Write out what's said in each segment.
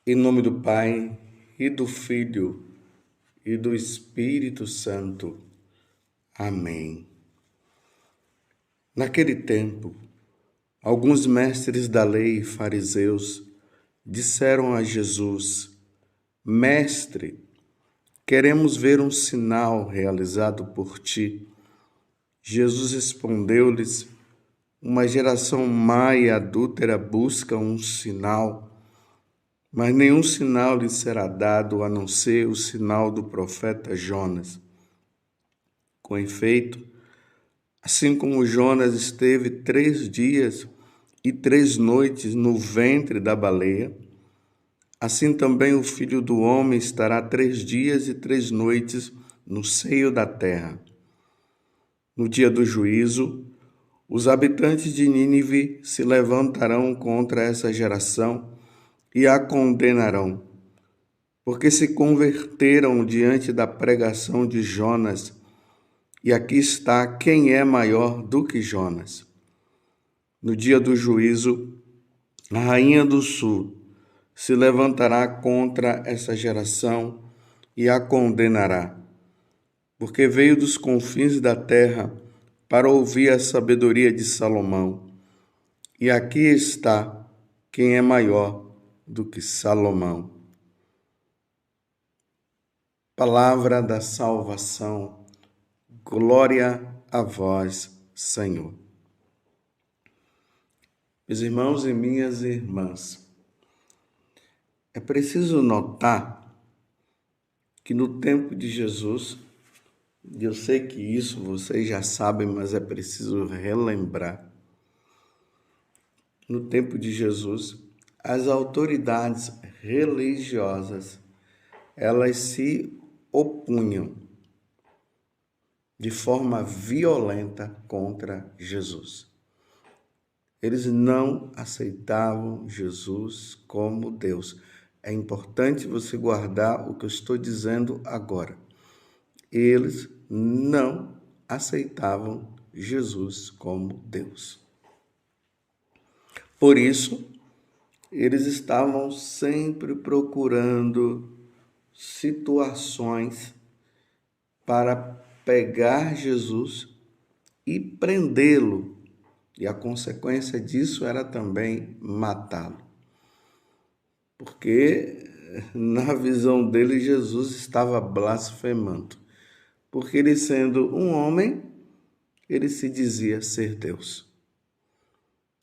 Em nome do Pai, e do Filho, e do Espírito Santo. Amém. Naquele tempo, alguns mestres da lei e fariseus disseram a Jesus: Mestre, queremos ver um sinal realizado por ti. Jesus respondeu-lhes: Uma geração má e adúltera busca um sinal, mas nenhum sinal lhe será dado a não ser o sinal do profeta Jonas. Com efeito, assim como Jonas esteve 3 dias e 3 noites no ventre da baleia, assim também o Filho do Homem estará 3 dias e 3 noites no seio da terra. No dia do juízo, os habitantes de Nínive se levantarão contra essa geração e a condenarão, porque se converteram diante da pregação de Jonas. E aqui está quem é maior do que Jonas. No dia do juízo, a rainha do sul se levantará contra essa geração e a condenará, porque veio dos confins da terra para ouvir a sabedoria de Salomão. E aqui está quem é maior do que Salomão. Palavra da salvação. Glória a vós, Senhor. Meus irmãos e minhas irmãs, é preciso notar que no tempo de Jesus, e eu sei que isso vocês já sabem, mas é preciso relembrar, no tempo de Jesus, as autoridades religiosas, elas se opunham de forma violenta contra Jesus. Eles não aceitavam Jesus como Deus. É importante você guardar o que eu estou dizendo agora. Eles não aceitavam Jesus como Deus. Por isso, eles estavam sempre procurando situações para pegar Jesus e prendê-lo. E a consequência disso era também matá-lo. Porque na visão dele, Jesus estava blasfemando. Porque ele, sendo um homem, ele se dizia ser Deus.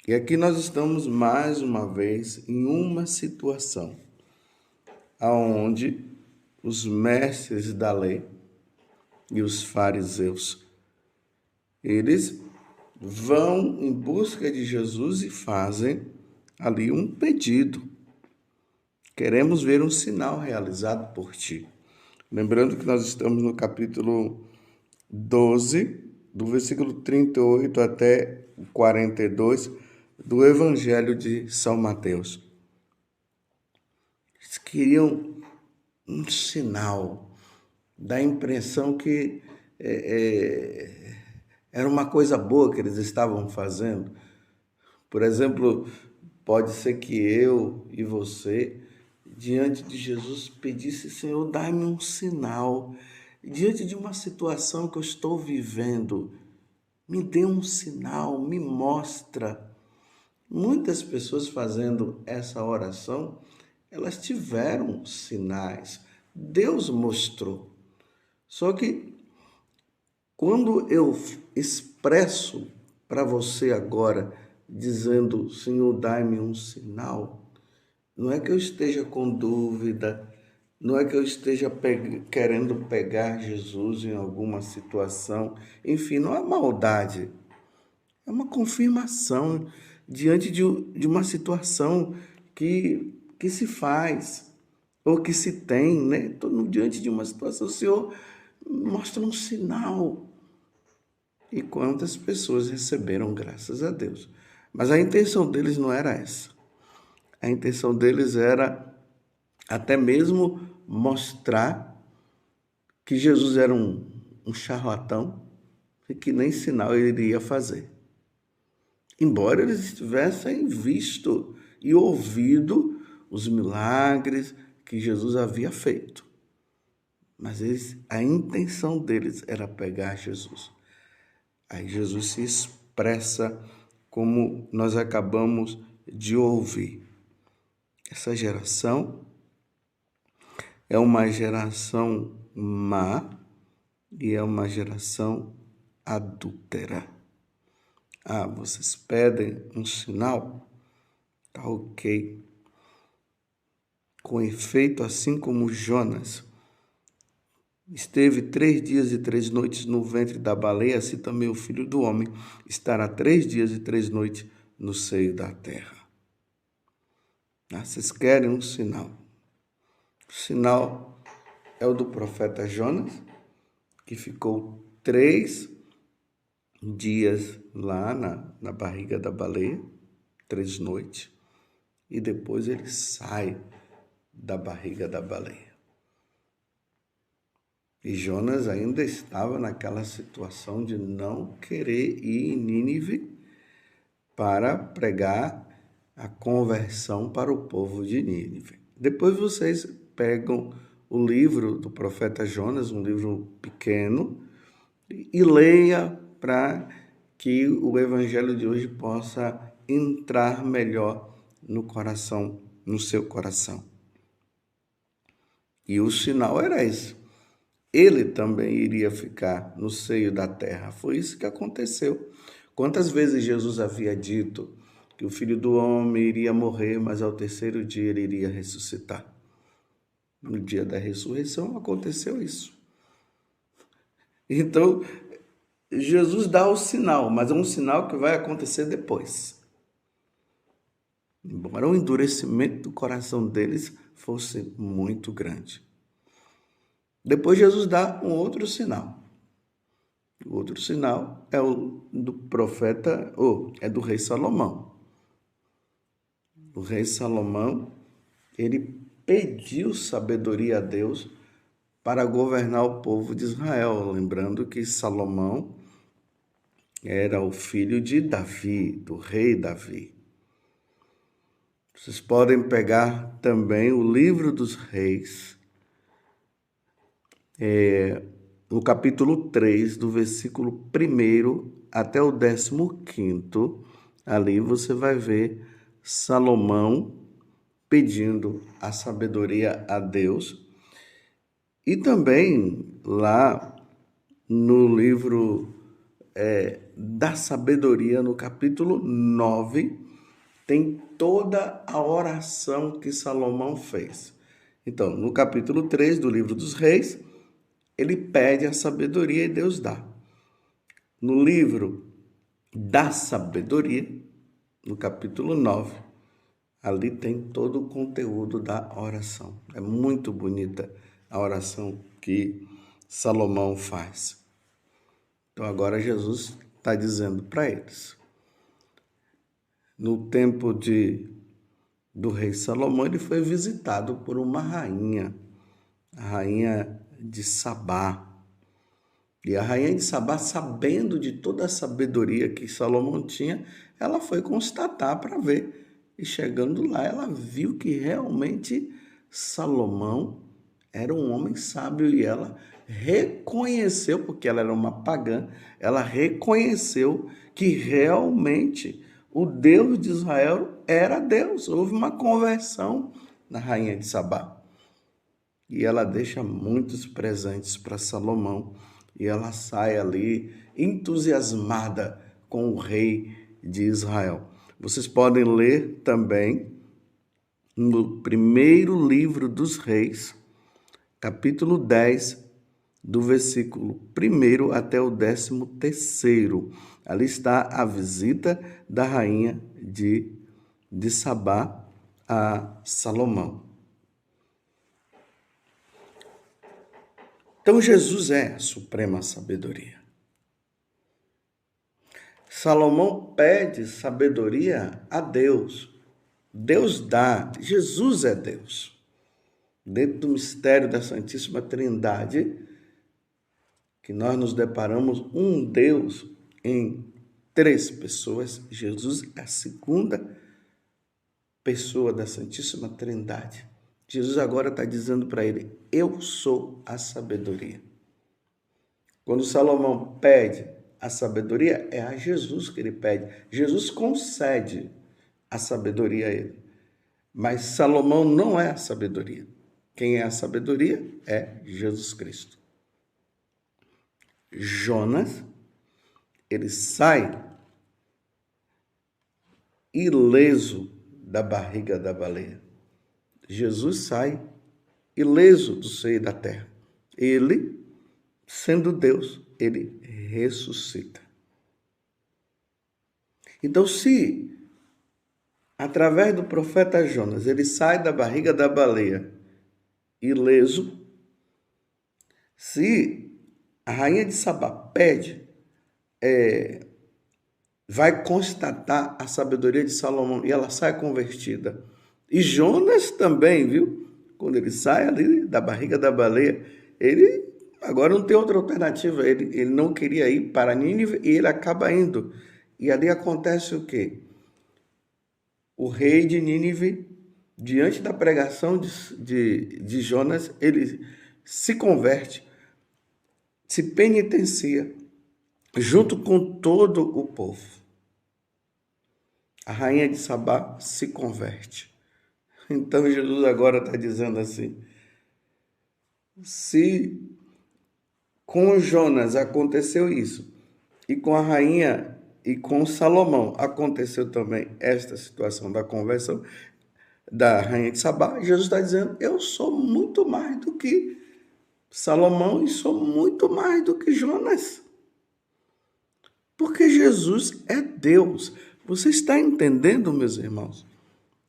E aqui nós estamos mais uma vez em uma situação onde os mestres da lei e os fariseus, eles vão em busca de Jesus e fazem ali um pedido. Queremos ver um sinal realizado por ti. Lembrando que nós estamos no capítulo 12, do versículo 38 até 42 do Evangelho de São Mateus. Eles queriam um sinal, dá a impressão que era uma coisa boa que eles estavam fazendo. Por exemplo, pode ser que eu e você, diante de Jesus, pedisse: Senhor, dá-me um sinal. Diante de uma situação que eu estou vivendo, me dê um sinal, me mostra. Muitas pessoas fazendo essa oração, elas tiveram sinais. Deus mostrou. Só que quando eu expresso para você agora, dizendo: Senhor, dai-me um sinal, não é que eu esteja com dúvida, não é que eu esteja querendo pegar Jesus em alguma situação, enfim, não é maldade, é uma confirmação diante de uma situação que se faz, ou que se tem, né? Estou diante de uma situação, o Senhor mostra um sinal. E quantas pessoas receberam, graças a Deus. Mas a intenção deles não era essa. A intenção deles era até mesmo mostrar que Jesus era um charlatão e que nem sinal ele iria fazer. Embora eles tivessem visto e ouvido os milagres que Jesus havia feito. Mas a intenção deles era pegar Jesus. Aí Jesus se expressa como nós acabamos de ouvir. Essa geração é uma geração má e é uma geração adúltera. Ah, vocês pedem um sinal? Tá ok. Com efeito, assim como Jonas esteve 3 dias e 3 noites no ventre da baleia, assim também o Filho do Homem estará 3 dias e 3 noites no seio da terra. Ah, vocês querem um sinal? O sinal é o do profeta Jonas, que ficou 3 dias lá na barriga da baleia, 3 noites, e depois ele sai da barriga da baleia. E Jonas ainda estava naquela situação de não querer ir em Nínive para pregar a conversão para o povo de Nínive. Depois vocês pegam o livro do profeta Jonas, um livro pequeno, e leia para que o evangelho de hoje possa entrar melhor no coração, no seu coração. E o sinal era esse. Ele também iria ficar no seio da terra. Foi isso que aconteceu. Quantas vezes Jesus havia dito que o Filho do Homem iria morrer, mas ao terceiro dia ele iria ressuscitar? No dia da ressurreição aconteceu isso. Então, Jesus dá o sinal, mas é um sinal que vai acontecer depois. Embora o endurecimento do coração deles fosse muito grande. Depois Jesus dá um outro sinal. O outro sinal é o do profeta, é do rei Salomão. O rei Salomão, ele pediu sabedoria a Deus para governar o povo de Israel. Lembrando que Salomão era o filho de Davi, do rei Davi. Vocês podem pegar também o livro dos reis, no capítulo 3, do versículo 1 até o 15º, ali você vai ver Salomão pedindo a sabedoria a Deus. E também lá no livro da sabedoria, no capítulo 9, tem toda a oração que Salomão fez. Então, no capítulo 3 do livro dos reis, ele pede a sabedoria e Deus dá. No livro da sabedoria, no capítulo 9, ali tem todo o conteúdo da oração. É muito bonita a oração que Salomão faz. Então agora Jesus está dizendo para eles. No tempo do rei Salomão, ele foi visitado por uma rainha, a rainha de Sabá. E a rainha de Sabá, sabendo de toda a sabedoria que Salomão tinha, ela foi constatar para ver. E chegando lá, ela viu que realmente Salomão era um homem sábio e ela reconheceu, porque ela era uma pagã, ela reconheceu que realmente o Deus de Israel era Deus. Houve uma conversão na rainha de Sabá. E ela deixa muitos presentes para Salomão e ela sai ali entusiasmada com o rei de Israel. Vocês podem ler também no primeiro livro dos reis, capítulo 10, do versículo 1 até o 13º. Ali está a visita da rainha de Sabá a Salomão. Então, Jesus é a suprema sabedoria. Salomão pede sabedoria a Deus. Deus dá, Jesus é Deus. Dentro do mistério da Santíssima Trindade, que nós nos deparamos um Deus em 3 pessoas, Jesus é a segunda pessoa da Santíssima Trindade. Jesus agora está dizendo para ele: eu sou a sabedoria. Quando Salomão pede a sabedoria, é a Jesus que ele pede. Jesus concede a sabedoria a ele. Mas Salomão não é a sabedoria. Quem é a sabedoria é Jesus Cristo. Jonas, ele sai ileso da barriga da baleia. Jesus sai ileso do seio da terra. Ele, sendo Deus, ele ressuscita. Então, se através do profeta Jonas ele sai da barriga da baleia ileso, se a rainha de Sabá pede, vai constatar a sabedoria de Salomão e ela sai convertida. E Jonas também, viu? Quando ele sai ali da barriga da baleia, ele agora não tem outra alternativa. Ele não queria ir para Nínive e ele acaba indo. E ali acontece o quê? O rei de Nínive, diante da pregação de Jonas, ele se converte, se penitencia, junto com todo o povo. A rainha de Sabá se converte. Então Jesus agora está dizendo assim: se com Jonas aconteceu isso, e com a rainha e com Salomão aconteceu também esta situação da conversão da rainha de Sabá, Jesus está dizendo: eu sou muito mais do que Salomão e sou muito mais do que Jonas. Porque Jesus é Deus. Você está entendendo, meus irmãos,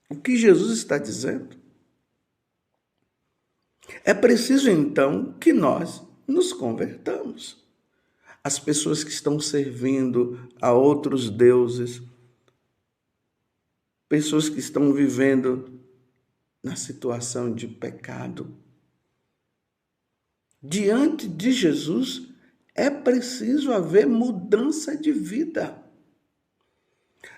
o que Jesus está dizendo? É preciso, então, que nós nos convertamos. As pessoas que estão servindo a outros deuses, pessoas que estão vivendo na situação de pecado, diante de Jesus, é preciso haver mudança de vida.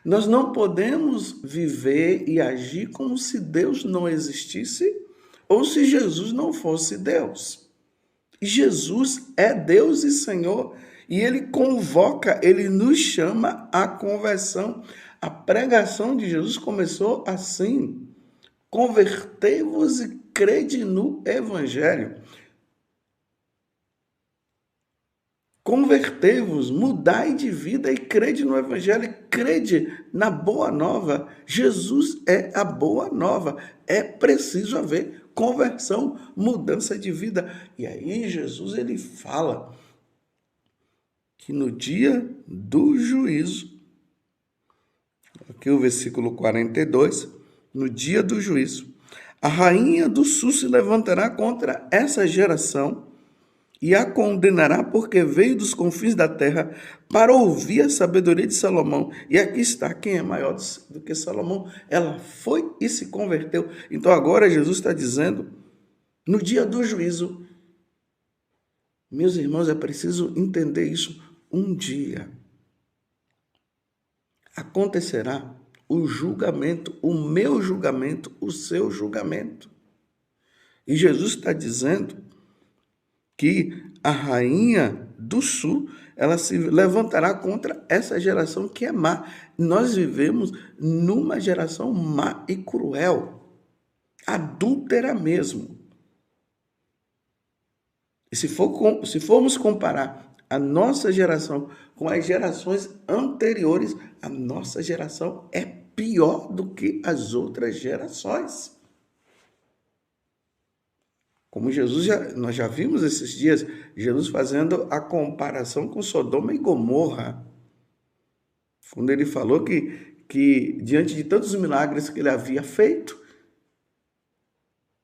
Nós não podemos viver e agir como se Deus não existisse ou se Jesus não fosse Deus. Jesus é Deus e Senhor e Ele convoca, Ele nos chama à conversão. A pregação de Jesus começou assim: convertei-vos e crede no Evangelho. Convertei-vos, mudai de vida e crede no Evangelho, crede na boa nova. Jesus é a boa nova. É preciso haver conversão, mudança de vida. E aí Jesus ele fala que no dia do juízo, aqui o versículo 42, no dia do juízo, a rainha do sul se levantará contra essa geração e a condenará porque veio dos confins da terra para ouvir a sabedoria de Salomão. E aqui está, quem é maior do que Salomão? Ela foi e se converteu. Então agora Jesus está dizendo, no dia do juízo, meus irmãos, é preciso entender isso, um dia acontecerá o julgamento, o meu julgamento, o seu julgamento. E Jesus está dizendo que a rainha do sul, ela se levantará contra essa geração que é má. Nós vivemos numa geração má e cruel, adúltera mesmo. E se formos comparar a nossa geração com as gerações anteriores, a nossa geração é pior do que as outras gerações. Como nós já vimos esses dias, Jesus fazendo a comparação com Sodoma e Gomorra, quando ele falou que diante de tantos milagres que ele havia feito,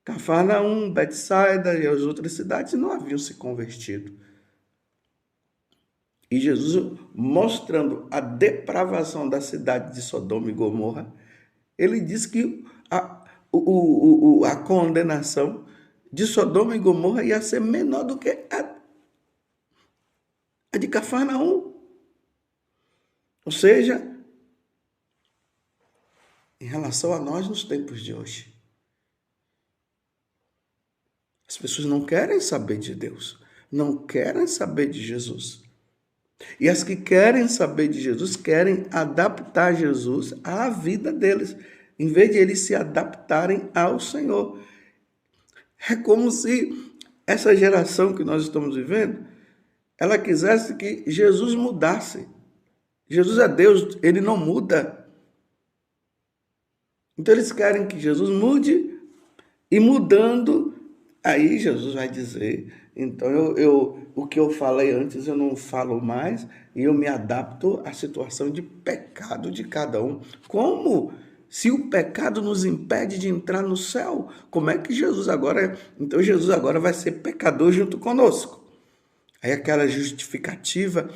Cafarnaum, Betsaida e as outras cidades não haviam se convertido. E Jesus, mostrando a depravação da cidade de Sodoma e Gomorra, ele diz que a condenação de Sodoma e Gomorra ia ser menor do que a de Cafarnaum. Ou seja, em relação a nós nos tempos de hoje. As pessoas não querem saber de Deus, não querem saber de Jesus. E as que querem saber de Jesus, querem adaptar Jesus à vida deles, em vez de eles se adaptarem ao Senhor. É como se essa geração que nós estamos vivendo, ela quisesse que Jesus mudasse. Jesus é Deus, ele não muda. Então eles querem que Jesus mude, e mudando, aí Jesus vai dizer, então o que eu falei antes eu não falo mais, e eu me adapto à situação de pecado de cada um. Como? Se o pecado nos impede de entrar no céu, como é que Jesus agora... Então Jesus agora vai ser pecador junto conosco. Aí aquela justificativa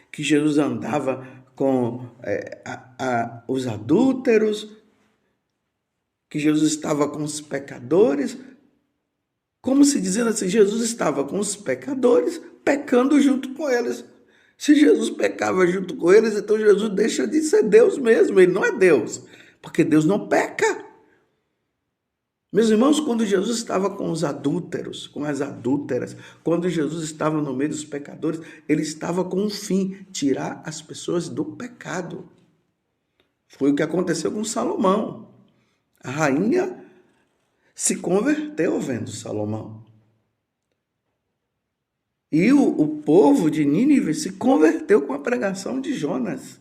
que Jesus andava com os adúlteros, que Jesus estava com os pecadores, como se dizendo assim, Jesus estava com os pecadores, pecando junto com eles. Se Jesus pecava junto com eles, então Jesus deixa de ser Deus mesmo, ele não é Deus, porque Deus não peca. Meus irmãos, quando Jesus estava com os adúlteros, com as adúlteras, quando Jesus estava no meio dos pecadores, ele estava com um fim, tirar as pessoas do pecado. Foi o que aconteceu com Salomão. A rainha se converteu vendo Salomão. E o povo de Nínive se converteu com a pregação de Jonas.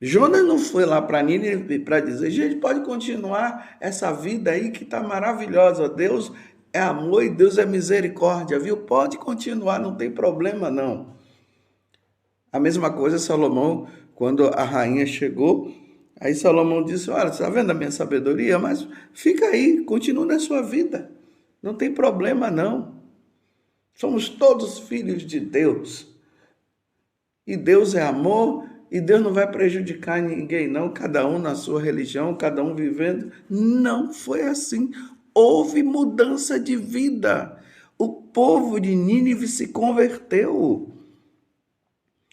Jonas não foi lá para Nínive para dizer, gente, pode continuar essa vida aí que está maravilhosa. Deus é amor e Deus é misericórdia, viu? Pode continuar, não tem problema não. A mesma coisa Salomão, quando a rainha chegou, aí Salomão disse, olha, você está vendo a minha sabedoria? Mas fica aí, continua na sua vida. Não tem problema não. Somos todos filhos de Deus. E Deus é amor, e Deus não vai prejudicar ninguém, não. Cada um na sua religião, cada um vivendo. Não foi assim. Houve mudança de vida. O povo de Nínive se converteu.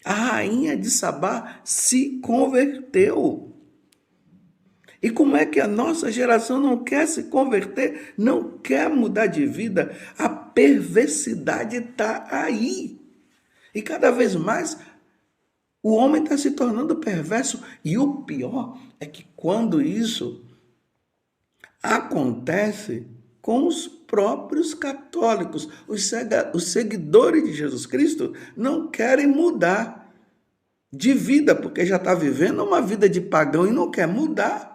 A rainha de Sabá se converteu. E como é que a nossa geração não quer se converter, não quer mudar de vida? A perversidade está aí. E cada vez mais o homem está se tornando perverso. E o pior é que quando isso acontece com os próprios católicos, os seguidores de Jesus Cristo não querem mudar de vida, porque já está vivendo uma vida de pagão e não quer mudar.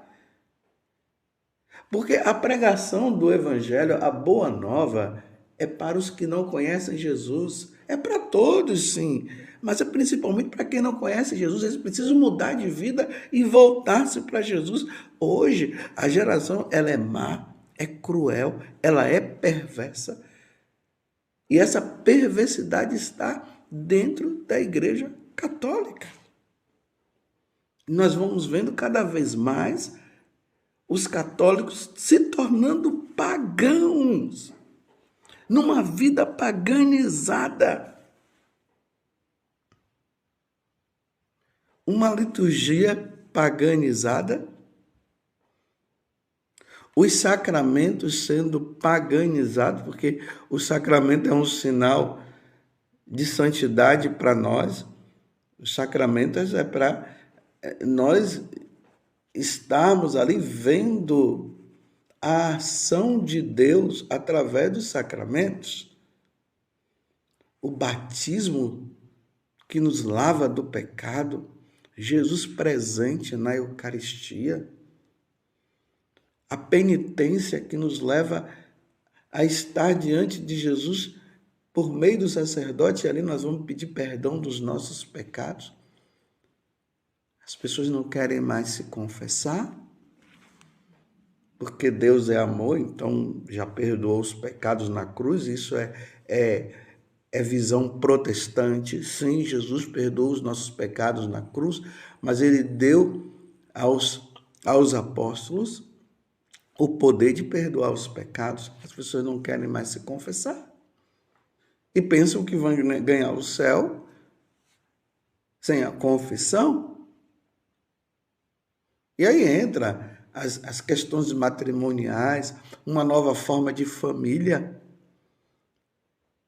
Porque a pregação do Evangelho, a boa nova, é para os que não conhecem Jesus. É para todos, sim. Mas é principalmente para quem não conhece Jesus. Eles precisam mudar de vida e voltar-se para Jesus. Hoje, a geração ela é má, é cruel, ela é perversa. E essa perversidade está dentro da Igreja Católica. Nós vamos vendo cada vez mais os católicos se tornando pagãos, numa vida paganizada. Uma liturgia paganizada, os sacramentos sendo paganizados, porque o sacramento é um sinal de santidade para nós. Os sacramentos é para nós estarmos ali vendo a ação de Deus através dos sacramentos. O batismo que nos lava do pecado, Jesus presente na Eucaristia, a penitência que nos leva a estar diante de Jesus por meio do sacerdote, e ali nós vamos pedir perdão dos nossos pecados. As pessoas não querem mais se confessar, porque Deus é amor, então já perdoou os pecados na cruz. Isso é visão protestante. Sim, Jesus perdoou os nossos pecados na cruz, mas ele deu aos apóstolos o poder de perdoar os pecados. As pessoas não querem mais se confessar e pensam que vão ganhar o céu sem a confissão. E aí entra as questões matrimoniais, uma nova forma de família.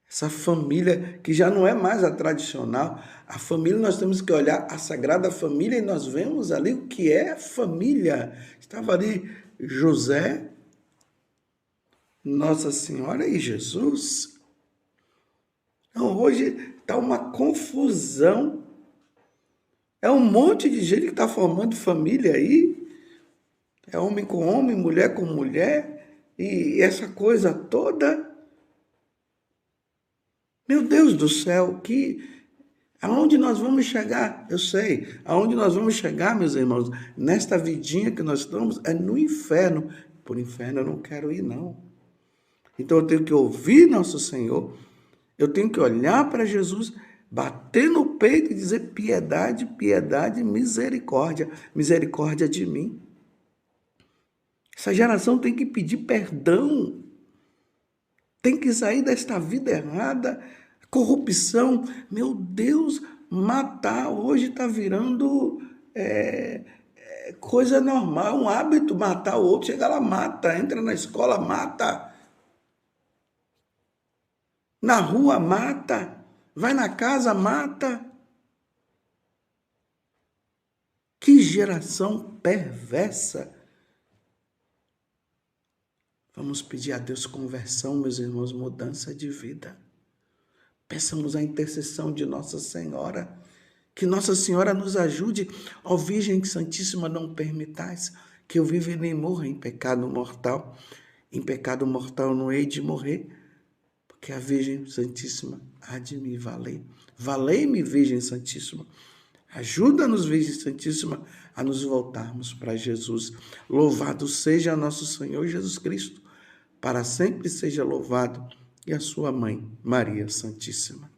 Essa família que já não é mais a tradicional. A família, nós temos que olhar a Sagrada Família e nós vemos ali o que é família. Estava ali José, Nossa Senhora e Jesus. Então, hoje está uma confusão. É um monte de gente que está formando família aí. É homem com homem, mulher com mulher. E essa coisa toda. Meu Deus do céu, aonde nós vamos chegar? Eu sei, aonde nós vamos chegar, meus irmãos, nesta vidinha que nós estamos, é no inferno. Por inferno eu não quero ir, não. Então eu tenho que ouvir nosso Senhor, eu tenho que olhar para Jesus, bater no peito e dizer piedade, piedade, misericórdia, misericórdia de mim. Essa geração tem que pedir perdão, tem que sair desta vida errada, corrupção. Meu Deus, matar hoje está virando coisa normal, um hábito matar o outro. Chega lá, mata, entra na escola, mata. Na rua, mata. Vai na casa, mata. Que geração perversa. Vamos pedir a Deus conversão, meus irmãos, mudança de vida. Peçamos a intercessão de Nossa Senhora, que Nossa Senhora nos ajude. Ó Virgem Santíssima, não permitais que eu viva e nem morra em pecado mortal. Em pecado mortal não hei de morrer, porque a Virgem Santíssima há de me valer. Valei-me, Virgem Santíssima. Ajuda-nos, Virgem Santíssima, a nos voltarmos para Jesus. Louvado seja nosso Senhor Jesus Cristo. Para sempre seja louvado. E a sua mãe, Maria Santíssima.